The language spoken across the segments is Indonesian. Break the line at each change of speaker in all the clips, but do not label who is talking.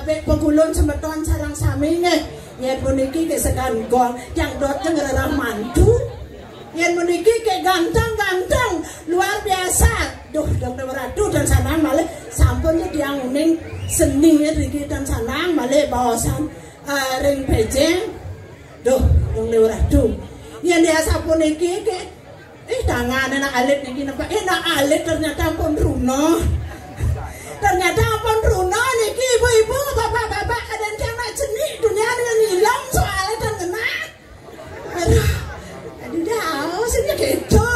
abe pengulun semeton sarang sami nggih. Yen puniki ke sekan gong yang doteng rara mantu. Yen puniki ke ganteng-ganteng luar biasa. Duh, dong ratu dan sanang malih sampun tiyang uning seni riki dan sanang malih bawasan ring pejeng. Duh, dong ratu. Yen dia sapuniki ke tangan anak alit niki napa enak alit ternyata ampun runo. Ternyata ampun runo niki ibu-ibu, bapak-bapak kadang nak jenik dunia dengan hilang soalnya dan kena. Aduh dah, sini gitu.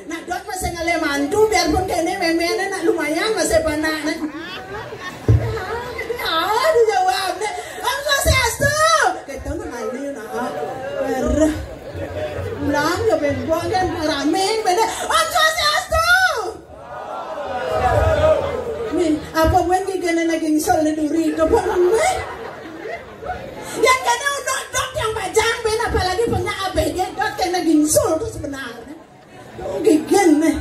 Nak dot masih ngale mantu biarpun kene memene nak lumayan masih panak. Aduh jawabnya, Om Swastiastu. Kita nak ngali nak. Ulang ya benbuang kan rameng beda. Om Swastiastu. Apa wengi kena naging sol na duri ito po naman? Yan kena dot yang pajang ben apalagi punya ABG dot kena naging sol itu sebenarnya. Gigin nih.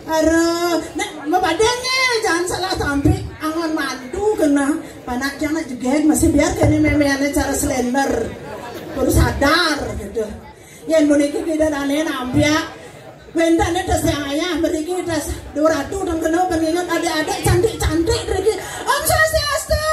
Ara, nah mabadanya jangan salah tampik angon mantu kena panak jangan jegeg masih biar kena memeannya cara slender baru sadar gitu. Yan boneki kita dane nampia. Bentane tas yang ayah beriki tas 200 dan kenal pengingat adik-adik cantik-cantik beriki Om Swastiastu.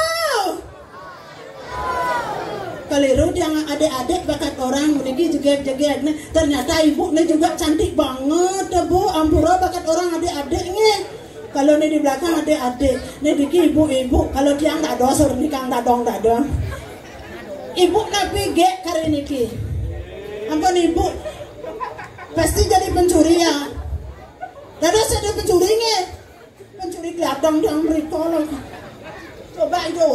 Keliru yang adik-adik bakat orang beriki jegek-jegek nih. Ternyata ibu nih juga cantik banget bu. Ampura bakat orang adik-adiknya. Kalau nih di belakang adik-adik, nih diki ibu-ibu. Kalau tiang tak dosor nih kang tak dong. Ibu napi gek kari niki. Ampun ibu. Pasti jadi pencuri ya. Dadah saya pencurinya. Pencuri kelabang yang berikol. Coba itu,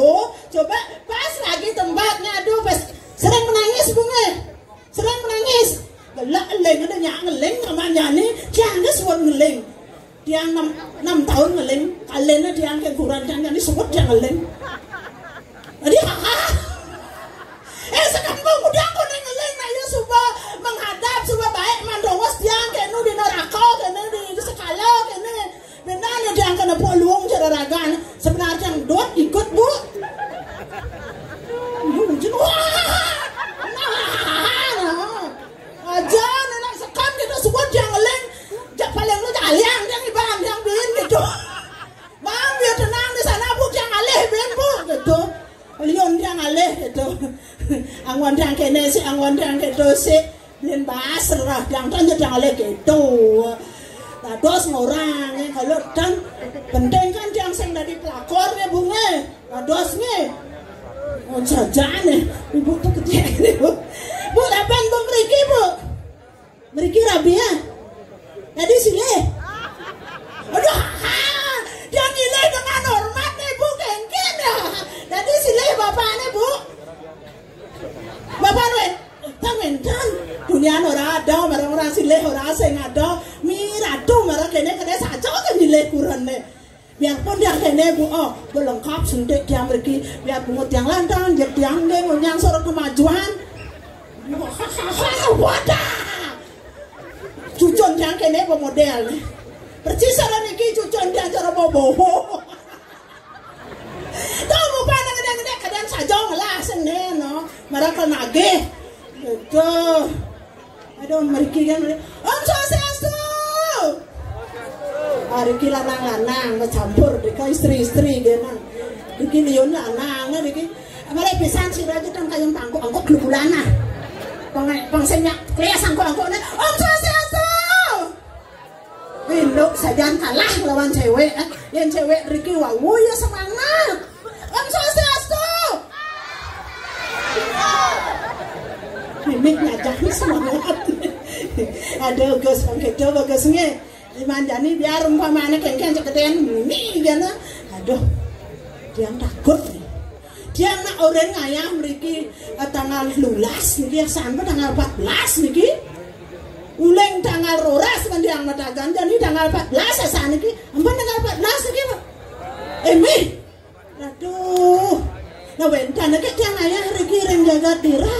coba pas lagi tempatnya. Aduh, pas sering menangis bunga. Sering menangis. Gelak ngeleng, ada nyak ngeleng namanya nih. Jangan suan ngeleng. Dia 6 tahun ngeleng. Kalian dia yang kurang jangan disebut dia ngeleng. Jadi sekampung udah aku ngeleng na yo suba menghadap suba baik mandongos diang kenu di neraka kenu di sekala kenu benar dia kena poluang cara ragan sebenarnya yang dot ikut bu aja anak sekam kita sebut dia ngeleng paling lu jaliang yang ibang yang bin gitu bang biar tenang di sana bu yang aleh bin bu gitu lion yang aleh gitu angwan yang kene si angwan yang gitu si belin basah lah yang tanya yang aleh gitu nah dos ngorang kalau dan penting kan yang sing dari pelakornya bunga nah dosnya oh jajan ibu tuh kecil ini bu apaan bu meriki bu meriki rabia jadi sini aduh dia nilai dengan hormat nih bu kengkin ya jadi sini bapaknya bu bapak nih tangan dunia orang ada orang sini orang sing ada miratu mereka kene kene saja kan nilai kurang nih biarpun dia kene bu oh lengkap suntik dia meriki biar pungut yang lantang dia tiang deh yang sorot kemajuan wadah cucon yang kene pemodel nih percis saran iki cucon dia cara bobo tahu mau pandang gede kadang saja malah senen no mereka nagih itu aduh meriki kan Om Swastiastu Riki lanang-lanang ngecampur dika istri-istri gena Riki liun lanang Riki mereka pisan sih aja kan kayang angkok gelulana pangsenyak klias angkok Om Swastiastu induk sajan kalah lawan cewek yang cewek Riki wawu ya semangat Om Swastiastu mimik ngajak semangat ada gus pangkedo bagusnya dimandani biar umpamanya kengkeng ceketan mimi gana aduh dia takut nih dia nak orang ngayah meriki tanggal lulas nih dia sampai tanggal 14 nih uleng tanggal roras kan dia matagan jadi tanggal 14 asa nih ampun tanggal 14 nih pak aduh nah bentar nih dia ngayah meriki ring jaga dira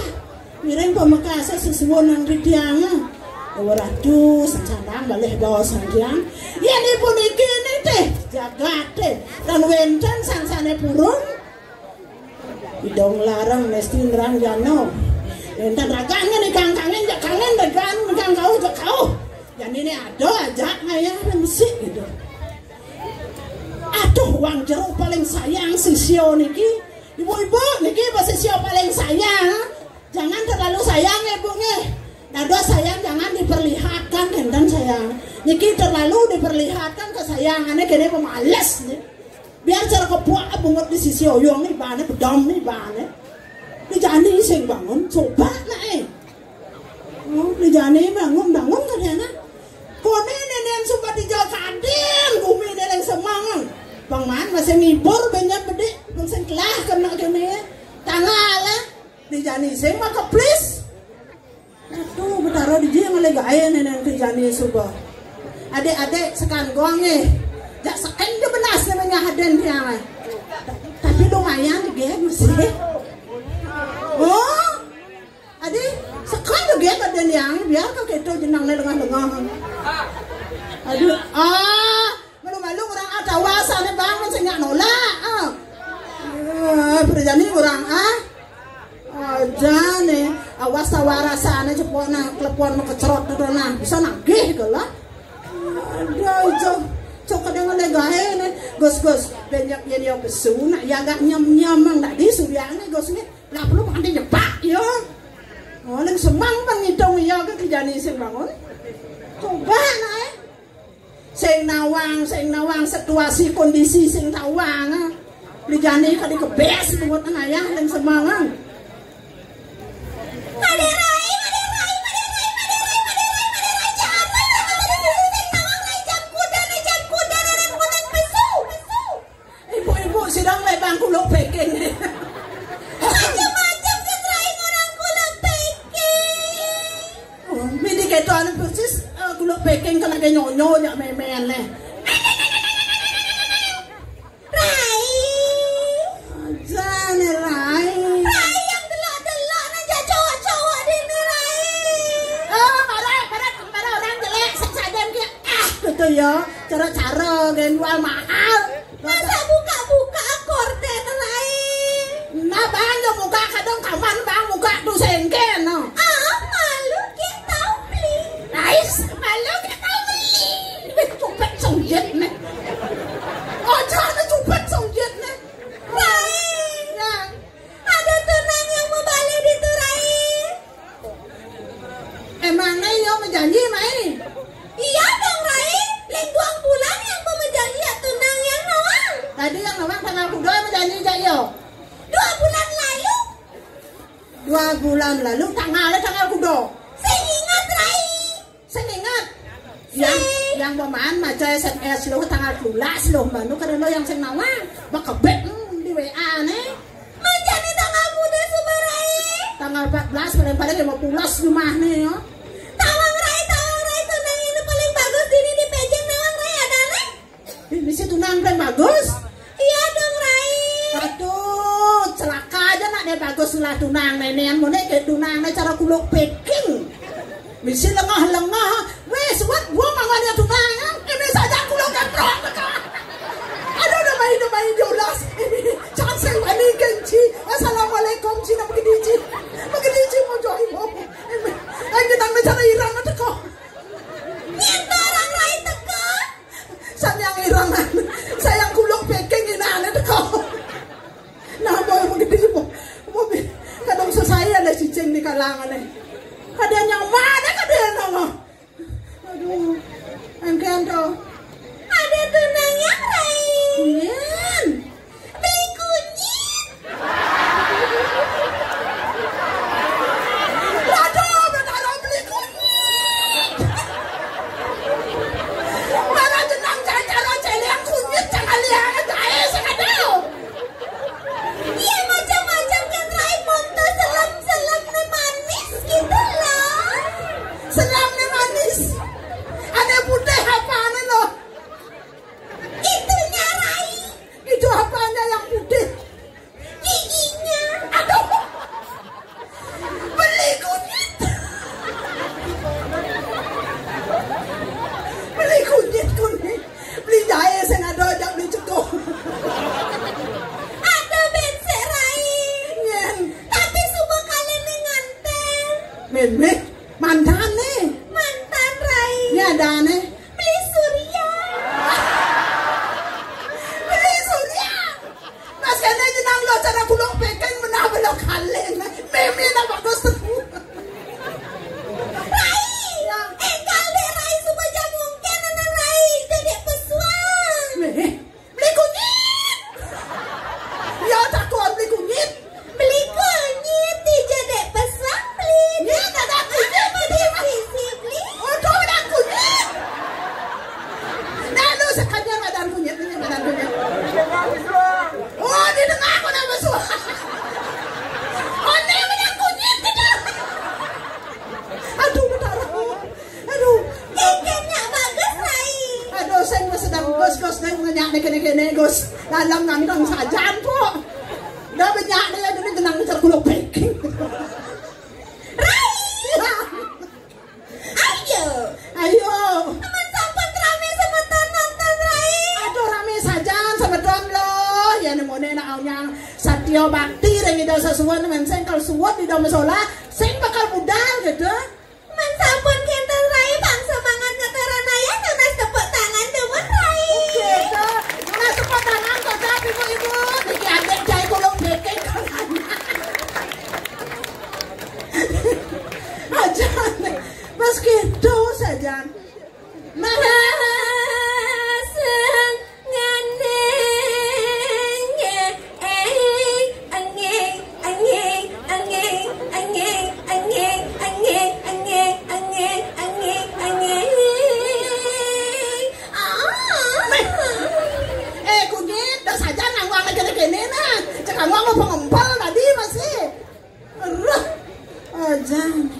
mireng pemakasa sesuatu nang ridianga Waduh, sencandang balik bawa sanjang. Ya ibu niki ini teh jaga teh. Dan wenten sansane purun idong larang mesti nerang jano entar ragangan nih kangen jak kangen dagan kang kau jak kau yang ini ada aja ngayah musik gitu. Aduh wang jeruk paling sayang si Sio niki ibu-ibu niki pas Sio paling sayang jangan terlalu sayang ya bu nih nado sayang jangan diperlihatkan dan sayang niki terlalu diperlihatkan kesayangannya kene pemalas nih biar cara kebuak bungut di sisi oyong nih bane bedom nih bane dijani sing bangun coba naik dijani bangun kadang kone nenek suka dijauh kaden bumi nenek semangat bang man masih ngibur banyak bedik langsung kelah kena kene tangalah dijani sing maka please aduh betaro di jeng oleh gaya nenek dijani suka adik-adik sekan gong nih jak sekan dia benas namanya haden dia tapi lumayan dia mesti oh adik sekan juga haden yang biar kau gitu jenang dengan aduh malu-malu orang ada wasane bang masih nggak nolak berjani orang aja nih awas tawarasane cepona klepon kecerot dona bisa nagih gelah aduh cok kadang oleh gahe nih gos banyak yang dia besu nak ya agak nyam nak di suryane gos nih lah perlu pandai nyepak ya oleh semang bang itong ya ke dijani sing bangun coba naik sing nawang situasi kondisi sing tawang dijani kali kebes buat ayah yang semangang sidang lebang kulok peking macam-macam keterain orang kulok peking mini ketuan persis kulok peking kan ada nyonyo nya memen nih Rai aja nih Rai yang delok aja cowok-cowok ini Rai marah orang jelek seksadan kia gitu ya cara-cara gendual mahal masa buka korden lain nah bang yang muka kadang kaman bang muka tuh sengken no malu kita beli nice malu kita beli cupet songjet nih jangan cupet songjet nih Rai ada tunang yang mau balik di tuh Rai emangnya yo menjanji Mai iya dong Rai lingkuang bulan yang mau menjanji tunang yang nawang tadi yang nawang tanggal kedua menjanji jayo 2 bulan lalu tanggal kedua saya ingat Rai saya ingat yang pemain maca SMS lo tanggal 12 lo baru karena lo yang sing nawang bakebet di WA nih menjadi tanggal kedua sama Rai tanggal 14 paling-paling 15 rumah nih yo tawang Rai tunang ini paling bagus ini di pejeng nawang Rai ada Rai di situ tunang paling bagus iya dong Rai aduh celaka aja nak dia bagus lah tunang nenek mau nek tunang cara kuluk peking misi lengah wes buat gua mangannya tunang ini saja kuluk keprok aduh udah main diolas jangan sewani kenci assalamualaikum cina begini mau join mau ini nang cara irang teko nyata orang lain teko sayang irangan sayang kuluk peking ini teko nah mau begini mau kadang saya ada cicing di kalangan kadang yang mana kadang nama aduh engkau tuh ada tunangnya Rai beli kunyit aduh benar beli kunyit mana jenang cara celeng kunyit jangan lihat saya sengaja iya macam-macam yang Rai monto selam nih manis dalam nangkang sajan po. Dah banyak dia dulu tenang terkuluk baking. Ayo.
Teman sampun rame semeton nonton Rai.
Aduh rame sajan semeton loh. Ya nemone nak aunya Satyo Bakti ring ida sesuatu men sing kalau suwat di dalam musola sing bakal budal gitu.
Man sampun kinten Rai bangsa mangan keteranaya tunas tepuk tangan demen Rai.
Oke, tunas tepuk tangan kocap ibu-ibu. Niki adek jai kulung baking. Ajan. Mas gitu saja.
Mahaseng ngandeng
kunyit dah saja nangwang kene nah. Cek angwang mau pengempal tadi masih. Ruh. Ajan.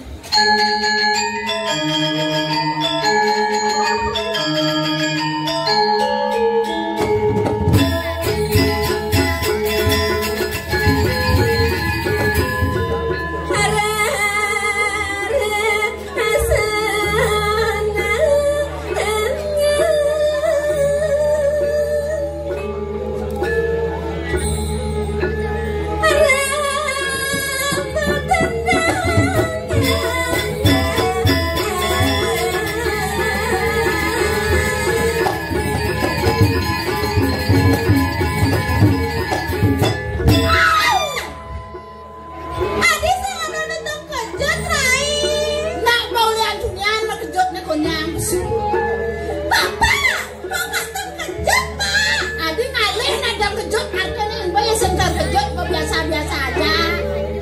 Biasa-biasa aja.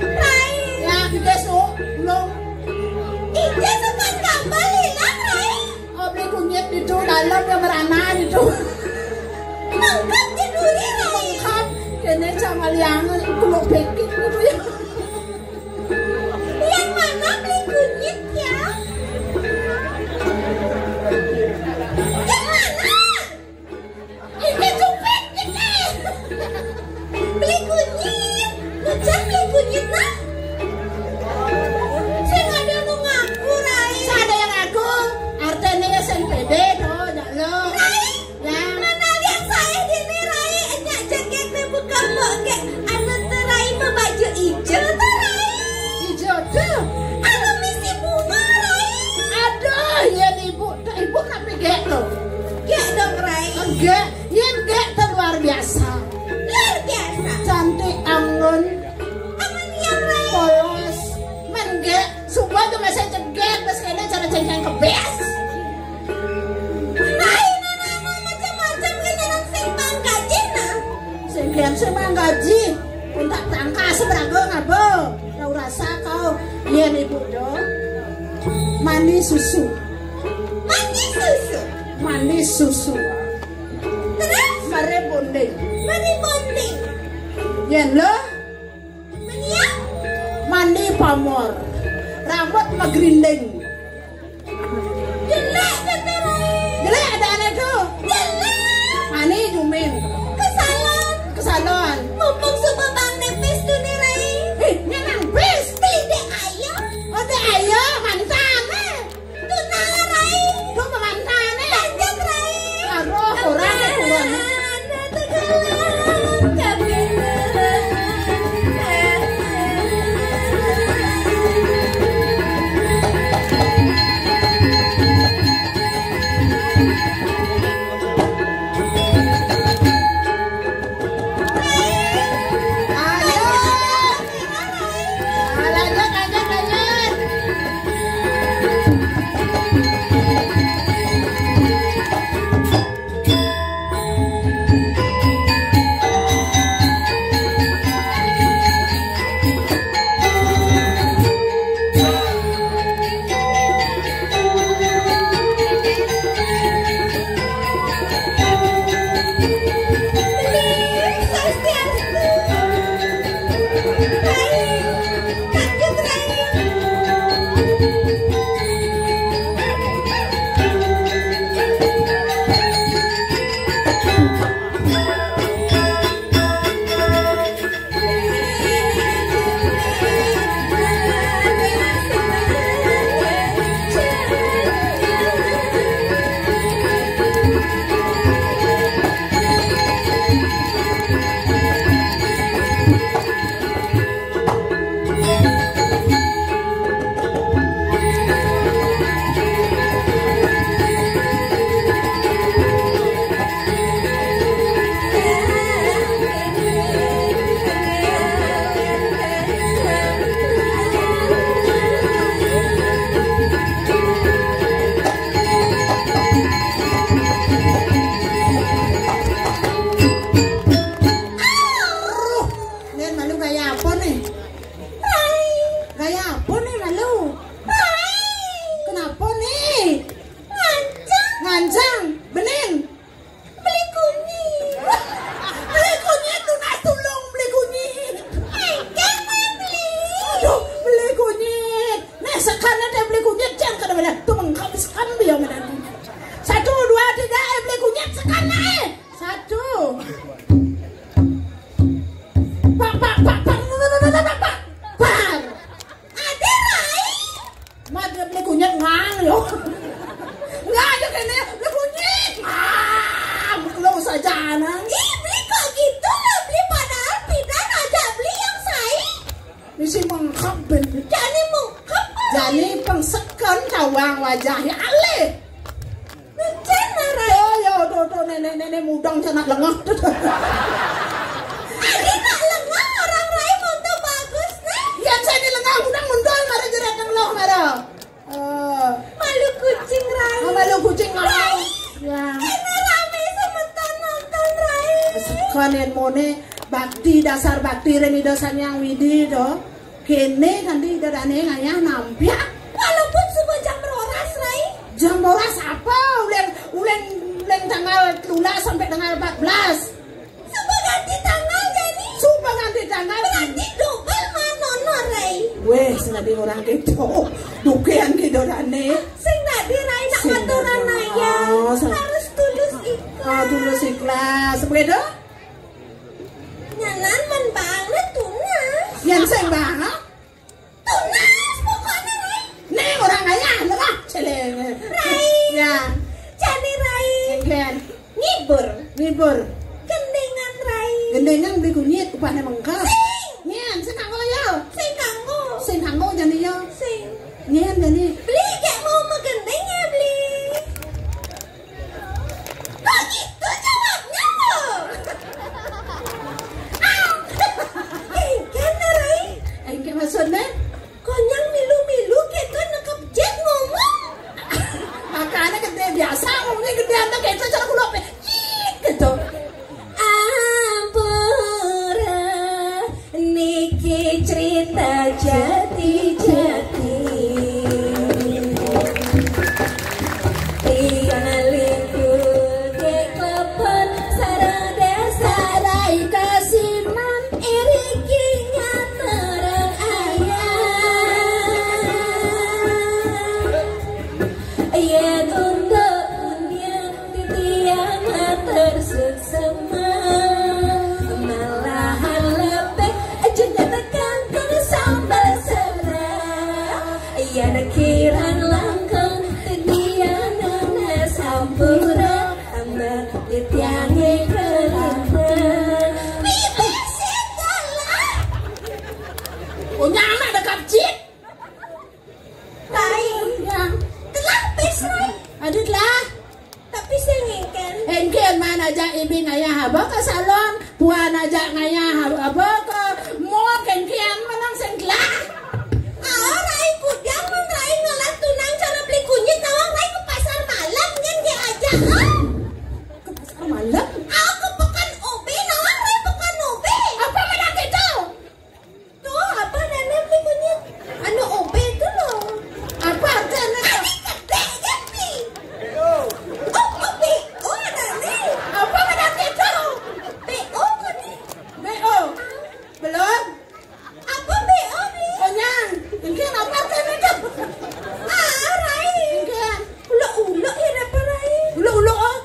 Rai.
Ya, besok belum.
Ije sempat kambal hilang Rai.
Oh, beli kunyit itu dalam yang merana itu.
Mangkap tiduri Rai.
Mangkap. Kene sama liang kuluk baking gitu ya.
Yang mana beli kunyit ya? Yang mana? Ini cupet kita. Beli kunyit. Ngejak beli kunyit nah. Sing ada nu ngaku Rai.
Ada yang aku. Artinya sing pede tuh, dak lo.
Rai.
Ya.
Mana lihat saya dini Rai. Enyak jaketnya bukan mbok nggak. Anak terai baju hijau tuh Rai.
Hijau tuh.
Aku misi bunga Rai.
Aduh, ya ibu tapi gek lo.
Gak dong Rai.
Enggak, yen gek tuh luar biasa.
Luar biasa.
Cantik anggun.
Aman yang Rai.
Polos. Men gek, sumpah tuh masih cegek pas kene cara cengkeng kebes.
Rai nana mau macam-macam kenyaran sing gaji nah.
Sengkian semang gaji. Untuk tangka seberago ngabo. Kau rasa kau, yen ibu do. Manis susu.
Mandi susu.
Manis susu.
Terus
Mare bonding.
mandi bonding.
Yen lo
Meniak.
mandi pamor. Rambut magrinding.
Jelek kata Rai.
Jelek ada aneh tuh.
Jelek.
Mani jumin.
Ke salon. Mumpung subuh bang nepes tuh nih Rai.
Nyanang bis.
Beli deh ayam.
Oh deh ayo mantane.
Tuh nala Rai.
Tuh mantane.
Lanjut Rai.
Aduh kurang kurang.
Ada tegelan. Kabilan.
gaya apa nih?
Rai.
Gaya apa nih malu?
Rai.
Kenapa nih?
Ngancang.
Ngancang, bening.
Beli kunyit.
Beli kunyit tuh nak tulung beli kunyit.
Engke mah beli.
Aduh, beli kunyit. Nih sekarang ada beli kunyit jangan kadang-kadang tuh menghabiskan dia menanti. 1, 2, 3, beli kunyit sekarang. 1. Pak.
Ada Rai.
Mat beli kunyit ngang yo. Nggak ada kayaknya beli kunyit. Lo saja nang.
Ih, beli kok gitu lah. Beli padahal pidan aja beli yang sai.
Misi mengkap ben.
Jadi mengkap.
Jadi pengsekan cawang wajahnya ale.
Cina Rai.
Yo tuh nenek mudang cenak lengah.
Adi nak lengah orang Rai mau tuh bagus nih.
Yang saya ini lengah mudang mundal marah jerat nang loh marah.
Malu kucing Rai.
Malu kucing ngau. Ya.
Ini rame sebentar nonton Rai.
Sekanen mone bakti dasar bakti reni dosan yang widi do. Kene kan di dadane ngayah nampia.
Walaupun semua jam beroras Rai.
Jam boras apa? Ulen tanggal 12 sampai tanggal 14.
Semua ganti tanggal jadi.
Sumpah ganti tanggal.
Berarti double manono Rai.
Weh, senadi orang gitu. Dukean gitu dane.
Sing tadi Rai nak
Sing
aturan
tadi.
Naya.
Oh,
Harus tulus ikhlas.
Tulus ikhlas. Begitu?
Nyanan men banget tunas.
Yang sing banget.
Tunas pokoknya Rai.
Nih orang kaya, lemah. Celeng.
Rai.
Ya.
Jadi Rai.
Engken.
Ngibur.
Libur.
Kendengan Rai.
Gendengan beli kunyit upahnya mengkap.
Sing.
Nyen, sing kanggo yo.
Sing kanggo.
Sing kanggo jadi yo.
Sing.
Nyen jadi.
Beli kayak mau megendengnya beli. Kok gitu jawabnya loh? Engken Rai.
Engken maksudnya?
Konyang milu-milu gitu nekep jet ngomong.
Makanya gede biasa ngomongnya gede anda kayak itu cara kulop ya. Gitu.
Ampura niki cerita jati-jati. Tinggalku ke klepon sarang desa rai kasiman irikinya terang ayah. Yen untuk dunia titiang terseksama malahan lebih juga tekan ke sambal serang. Yen kirang langkang titiang nanas ampura ambal titiange kelihatan. Bibir segala.
Punya anak dekat cip.
Rai.
Ya.
Kelapis Rai.
Adit lah.
Tapi saya ngingkan.
Engken mana aja ibi ngaya haba ke salon. Puan aja ngaya haba ke mall kengkian menang sengklah.
Rai kudang men Rai ngelat tunang cara beli kunyit nawang Rai ke pasar malam kan dia aja.
Ke pasar malam.
Aku pekan OB nawang Rai pekan OB.
Apa menak itu?
Tuh apa nenek beli kunyit? Anu OB itu loh.
Apa artinya?
Adi gede kan beli. Oh OB. Oh nenek.
Apa menak itu?
BO kunyit.
BO. Belum.
Apa BO beli?
Onyang. Engken apa artinya itu?
Rai.
Engken.
Ulo-ulo ya apa Rai?
Ulu-ulu oh.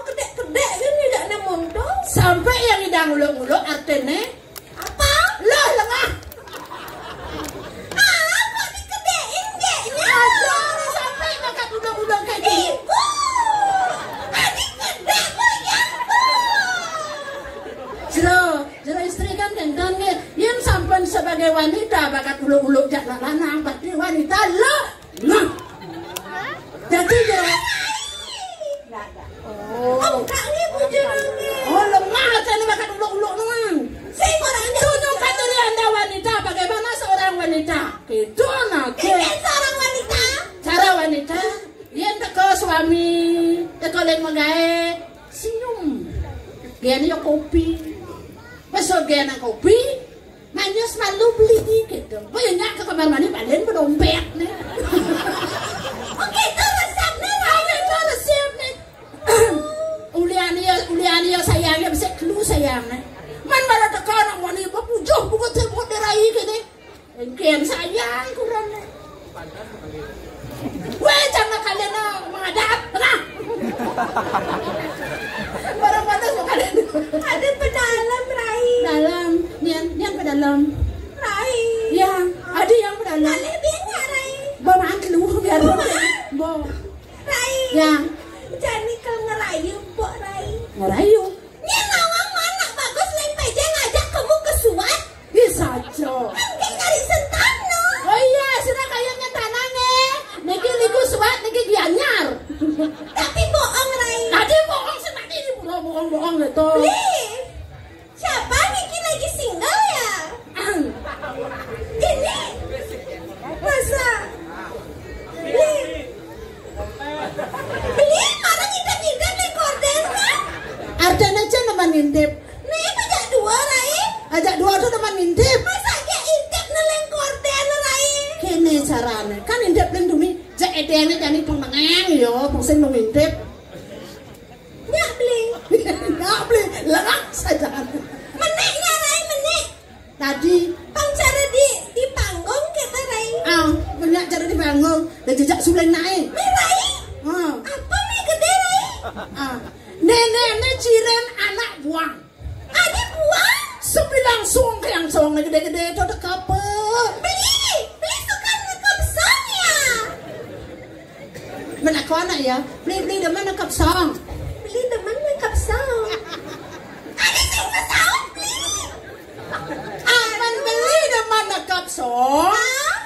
Kedek-kedek kan tidak ada mondong.
Sampai yang idang ulu-ulu artinya.
Apa?
Loh lengah.
Kok dikedein kayaknya?
Aduh sampai makan ulu-ulu kayak gini.
Ibu! Adik kedek banyak
Jero istri kan kengkang yang sampai sebagai wanita bakat ulu-ulu jak lanang berarti wanita lo. Nah. Jadi jero.
Oh, enggak nih bujurangnya.
Oh lemah tadi bakat ulu-ulu nang.
Saya orangnya
Tunjukkan diri anda wanita bagaimana seorang wanita. Gitu nak.
Ini seorang wanita.
Cara wanita yang teko suami teko leng magae senyum. Gani yo kopi. Besok gana kopi. Nang banyak ke kamar mandi balen berdompet nih.
Oke, itu resepnya Rai.
Itu resepnya. Uliani sayangnya bisa kelu sayangnya. Man malah tekan orang mani bapujoh bukan tebut derai gini. Engkian sayang kurang. Weh jangan kalian mengadap, tengah. Barang panas kalian.
Ada pedalam Rai.
Dalam, nian ke dalam.
Rai.
Ya, ada yang ke dalam.
Kalian biar nggak Rai?
Bawa kelu biar bawa.
Rai.
Ya.
Jadi kalau ngerayu Pok Rai.
Ngerayu.
Ini nawang mana bagus lempeja ngajak kamu ke suat?
Bisa aja.
Enggak cari sentano.
Oh iya, sudah kayaknya tanahnya. Niki liku suat, niki gianyar.
Tapi bohong Rai.
Tadi bohong senang ini bohong itu.
Beli. Siapa Niki lagi single ya? Ini. Masa? Beli marah ngintip-ngintip nih korden kan?
Artinya aja teman ngintip.
Nih ajak dua Rai.
Ajak dua tuh teman ngintip.
Masa kayak intip neleng korden Rai?
Kene caranya. Kan ngintip leng dumi. Jak edengnya jadi pengenang yo. Pungsen ngintip.
Nyak beli.
Nggak beli. Lengak saja.
Meneknya Rai menek.
Tadi.
Pangcara di panggung kita Rai.
Banyak cara dibangun. Dan jejak suleng naik.
Rai.
Ah.
Apa nih gede Rai?
Nenek ciren anak buang.
Adik buang?
Sebilang suang ke yang suang gede-gede itu ada apa?
Beli suka nekap song ya?
Mana kau anak ya? Beli demen nekap song.
Beli demen nekap song. Adik sing pesawat beli.
Aman beli demen nekap song.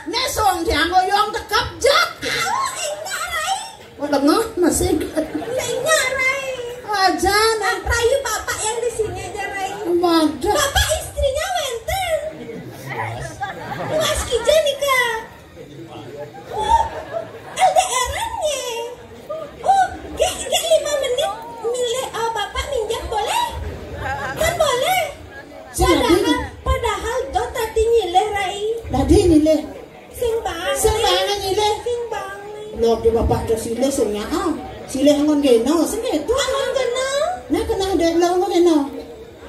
Nek song yang goyong tekap jak.
Enggak Rai.
Oh dengar masih.
Enggak Rai.
Aja nak.
Rayu bapak yang di sini aja Rai.
Waduh.
Bapak istrinya wenten. Mas Kija nih kak. LDR-nya. Kayak 5 menit milih bapak minjam boleh? Kan boleh. Padahal do tadi nyileh Rai.
Tadi nyileh.
Sing bang
nyileh.
Sing bang.
Loh di bapak do sileh singnya. Sileh angon geno sing itu.
Angon geno.
Nah kena ada lo angon geno.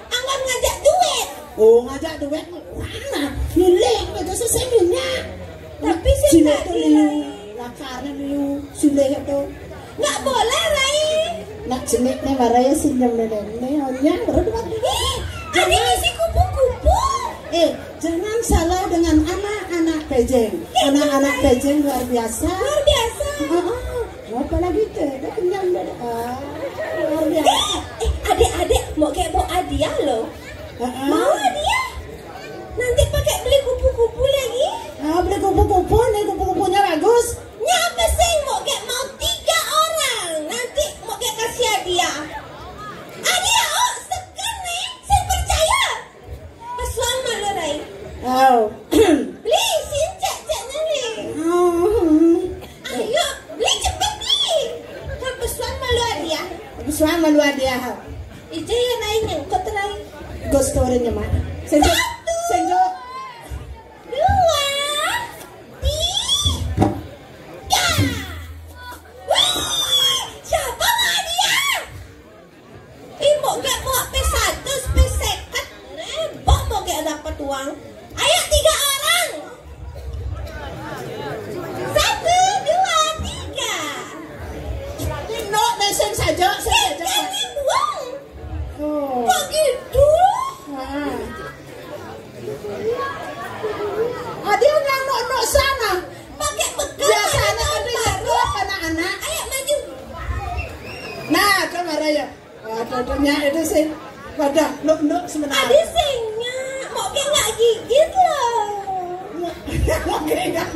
Angon ngajak duit.
Oh ngajak duit mana? Nyileh itu seseminya.
Tapi sing
sileh
tadi
itu
Rai.
lakarnya liu sileh itu.
Nggak boleh Rai.
Nak jenik nih marahnya senyum nenek hanya berdua.
Adik isi kupu-kupu.
Jangan salah dengan anak-anak pejeng. Anak-anak pejeng luar biasa.
Luar biasa.
Apalagi tuh, dia kenyang dah. Luar biasa.
Adik-adik mau kayak bawa hadiah loh. Mau hadiah? Nanti pakai beli kupu-kupu lagi.
Beli kupu-kupu nih, kupu-kupunya bagus.
Nyapa sih mau kayak mau 3 orang. Nanti mau kayak kasih hadiah. Hadiah sekan nih. Saya percaya. Pasuan malu Rai. Beli sin cek-ceknya nih. Ayo beli cepet beli. Kan pasuan malu hadiah.
Pasuan malu hadiah.
Ija ya Rai nyangkut Rai.
Ghost story-nya mah. Senjo.
2, 3. Wih, siapa hadiah? Ibu gak mau P1, P2. Nebok mau gak dapat uang. Ayo 3 orang. 1, 2, 3.
No, nesen saja.
Jangan buang.
Oh.
Kok gitu?
Dia yang no sana.
Pakai bekal.
Biasanya ada yang buat anak-anak.
Ayo maju.
Nah, kamera ya. Contohnya itu sih. Wadah, no sebentar.
Ada sengnya. Mau kayak nggak gigit loh.
Oke, enggak.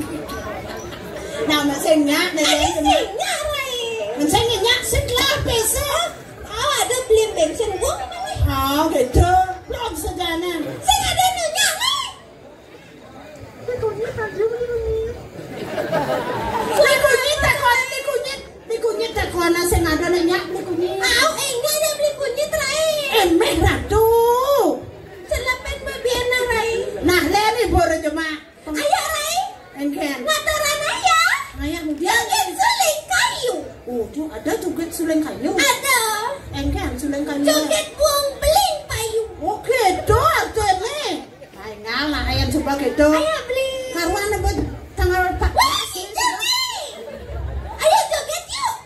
Nah, masengnya
Ada sengnya Rai.
Masengnya setelah besok.
Ada beli bensin gua mana?
Gitu. Belum sejana.
Seng ada nyonya nih.
Kunyit takon sing ada nanya beli kunyit.
Enggak ada beli kunyit Rai.
Emeh ratu.
Selapen babiana Rai.
Nah, leni boro cuma. Ada joget suling kayu.
Ada.
Engkan suling kayu.
Joget buang beling payu.
Oh gitu artinya. Ay ngalah ayam coba gitu.
Ayo beli.
Karuan buat tanggal 4.
Wah, itu nih. Ayo joget yuk.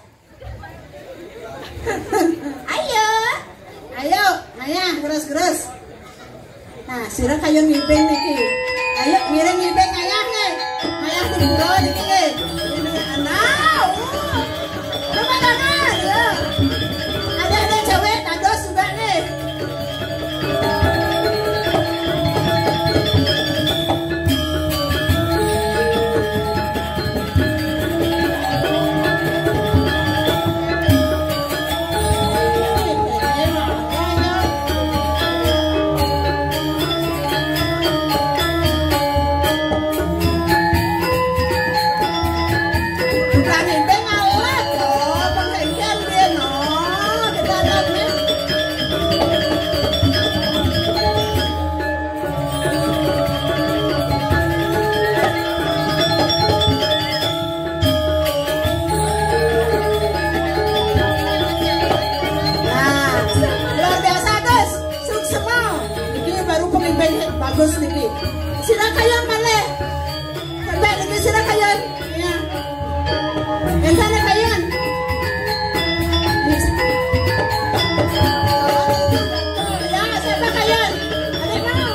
Ayo.
Ayo, Naya, geras-geras. Nah, sirah kayu ngibeng niki. Ayo mireng ngibeng ayah nih. Ayah kudu niki. Ini anak. Coba tangan ya. Ada cewek tados juga nih. Bagus niki. Sira kayan malih. Sampai niki sira kayan. Ya. Entane kayan. Ya, siapa kayan? Ada mau?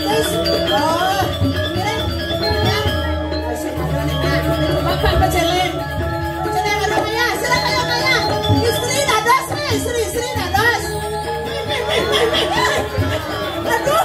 Guys. Oh, mira. Ya. Masih ada nih. Bapak peceleng. Peceleng ada kaya. Sira kayan kaya. Istri dadas nih, istri dadas. Aduh.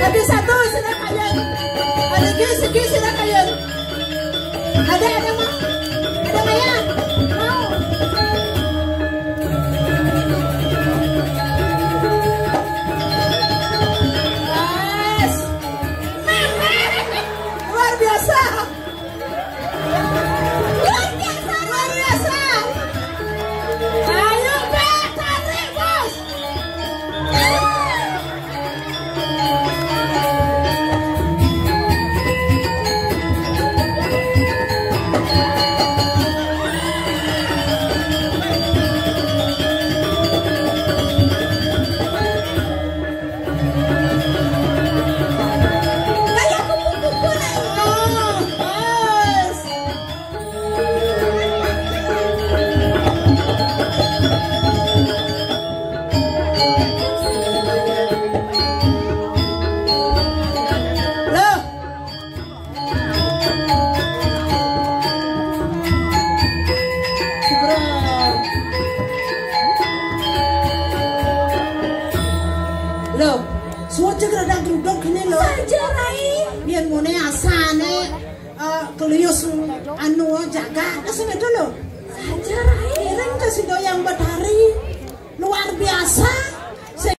Lagi satu sudah kayan. Segi sudah kayan. Ada mau? Ada Maya? Mau? Yes. Luar biasa. Luar biasa. Luar biasa. Ayo Pak, tarik bos. Loh, suaca geradang gerudok ini loh.
Saja Rai.
Biar mone asane kelius anu jaga kasih itu loh.
Saja Rai.
Kirim kasih doyang badari luar biasa.